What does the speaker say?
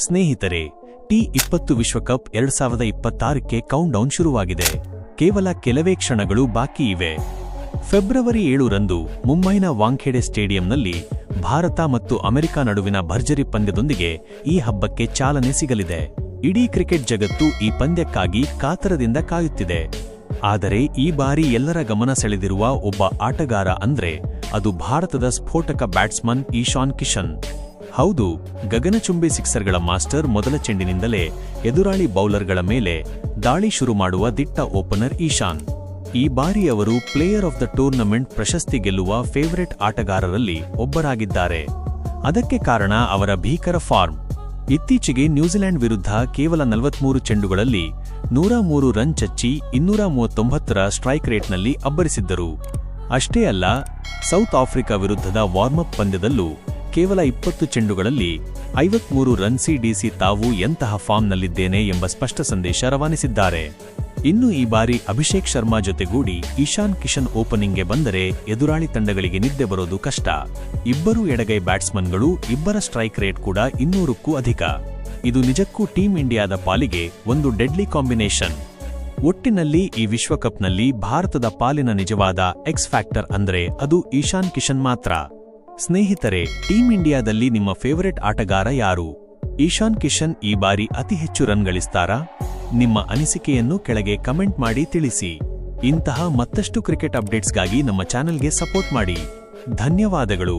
ಸ್ನೇಹಿತರೆ, ಟಿ20 ವಿಶ್ವಕಪ್ 2026ಕ್ಕೆ ಕೌಂಟ್ಡೌನ್ ಶುರುವಾಗಿದೆ. ಕೇವಲ ಕೆಲವೇ ಕ್ಷಣಗಳು ಬಾಕಿ ಇವೆ. ಫೆಬ್ರವರಿ 7ರಂದು ಮುಂಬೈನ ವಾಂಖೇಡೆ ಸ್ಟೇಡಿಯಂನಲ್ಲಿ ಭಾರತ ಮತ್ತು ಅಮೆರಿಕ ನಡುವಿನ ಭರ್ಜರಿ ಪಂದ್ಯದೊಂದಿಗೆ ಈ ಹಬ್ಬಕ್ಕೆ ಚಾಲನೆ ಸಿಗಲಿದೆ. ಇಡೀ ಕ್ರಿಕೆಟ್ ಜಗತ್ತು ಈ ಪಂದ್ಯಕ್ಕಾಗಿ ಕಾತರದಿಂದ ಕಾಯುತ್ತಿದೆ. ಆದರೆ ಈ ಬಾರಿ ಎಲ್ಲರ ಗಮನ ಸೆಳೆದಿರುವ ಒಬ್ಬ ಆಟಗಾರ ಅಂದ್ರೆ ಅದು ಭಾರತದ ಸ್ಫೋಟಕ ಬ್ಯಾಟ್ಸ್ಮನ್ ಇಶಾನ್ ಕಿಶನ್. ಹೌದು, ಗಗನಚುಂಬಿ ಸಿಕ್ಸರ್ಗಳ ಮಾಸ್ಟರ್ ಮೊದಲ ಚೆಂಡಿನಿಂದಲೇ ಎದುರಾಳಿ ಬೌಲರ್ಗಳ ಮೇಲೆ ದಾಳಿ ಶುರು ಮಾಡುವ ದಿಟ್ಟ ಓಪನರ್ ಇಶಾನ್. ಈ ಬಾರಿ ಅವರು ಪ್ಲೇಯರ್ ಆಫ್ ದ ಟೂರ್ನಮೆಂಟ್ ಪ್ರಶಸ್ತಿ ಗೆಲ್ಲುವ ಫೇವರೆಟ್ ಆಟಗಾರರಲ್ಲಿ ಒಬ್ಬರಾಗಿದ್ದಾರೆ. ಅದಕ್ಕೆ ಕಾರಣ ಅವರ ಭೀಕರ ಫಾರ್ಮ್. ಇತ್ತೀಚೆಗೆ ನ್ಯೂಜಿಲೆಂಡ್ ವಿರುದ್ಧ ಕೇವಲ 43 ಚೆಂಡುಗಳಲ್ಲಿ 103 ರನ್ ಚಚ್ಚಿ 239ರ ಸ್ಟ್ರೈಕ್ ರೇಟ್ನಲ್ಲಿ ಅಬ್ಬರಿಸಿದ್ದರು. ಅಷ್ಟೇ ಅಲ್ಲ, ಸೌತ್ ಆಫ್ರಿಕಾ ವಿರುದ್ಧದ ವಾರ್ಮಪ್ ಪಂದ್ಯದಲ್ಲೂ ಕೇವಲ 20 ಚೆಂಡುಗಳಲ್ಲಿ 53 ರನ್ ಸಿಡಿಸಿ ತಾವು ಎಂತಹ ಫಾರ್ಮ್ನಲ್ಲಿದ್ದೇನೆ ಎಂಬ ಸ್ಪಷ್ಟ ಸಂದೇಶ ರವಾನಿಸಿದ್ದಾರೆ. ಇನ್ನು ಈ ಬಾರಿ ಅಭಿಷೇಕ್ ಶರ್ಮಾ ಜೊತೆಗೂಡಿ ಇಶಾನ್ ಕಿಶನ್ ಓಪನಿಂಗ್ಗೆ ಬಂದರೆ ಎದುರಾಳಿ ತಂಡಗಳಿಗೆ ನಿದ್ದೆ ಬರೋದು ಕಷ್ಟ. ಇಬ್ಬರು ಎಡಗೈ ಬ್ಯಾಟ್ಸ್ಮನ್ಗಳು, ಇಬ್ಬರ ಸ್ಟ್ರೈಕ್ ರೇಟ್ ಕೂಡ 200ಕ್ಕೂ ಅಧಿಕ. ಇದು ನಿಜಕ್ಕೂ ಟೀಂ ಇಂಡಿಯಾದ ಪಾಲಿಗೆ ಒಂದು ಡೆಡ್ಲಿ ಕಾಂಬಿನೇಷನ್. ಒಟ್ಟಿನಲ್ಲಿ ಈ ವಿಶ್ವಕಪ್ನಲ್ಲಿ ಭಾರತದ ಪಾಲಿನ ನಿಜವಾದ ಎಕ್ಸ್ ಫ್ಯಾಕ್ಟರ್ ಅಂದ್ರೆ ಅದು ಇಶಾನ್ ಕಿಶನ್ ಮಾತ್ರ. ಸ್ನೇಹಿತರೆ, ಟೀಂ ಇಂಡಿಯಾದಲ್ಲಿ ನಿಮ್ಮ ಫೇವರೆಟ್ ಆಟಗಾರ ಯಾರು? ಇಶಾನ್ ಕಿಶನ್ ಈ ಬಾರಿ ಅತಿ ಹೆಚ್ಚು ರನ್ ಗಳಿಸ್ತಾರಾ? ನಿಮ್ಮ ಅನಿಸಿಕೆಯನ್ನು ಕೆಳಗೆ ಕಮೆಂಟ್ ಮಾಡಿ ತಿಳಿಸಿ. ಇಂತಹ ಮತ್ತಷ್ಟು ಕ್ರಿಕೆಟ್ ಅಪ್ಡೇಟ್ಸ್ಗಾಗಿ ನಮ್ಮ ಚಾನೆಲ್ಗೆ ಸಪೋರ್ಟ್ ಮಾಡಿ. ಧನ್ಯವಾದಗಳು.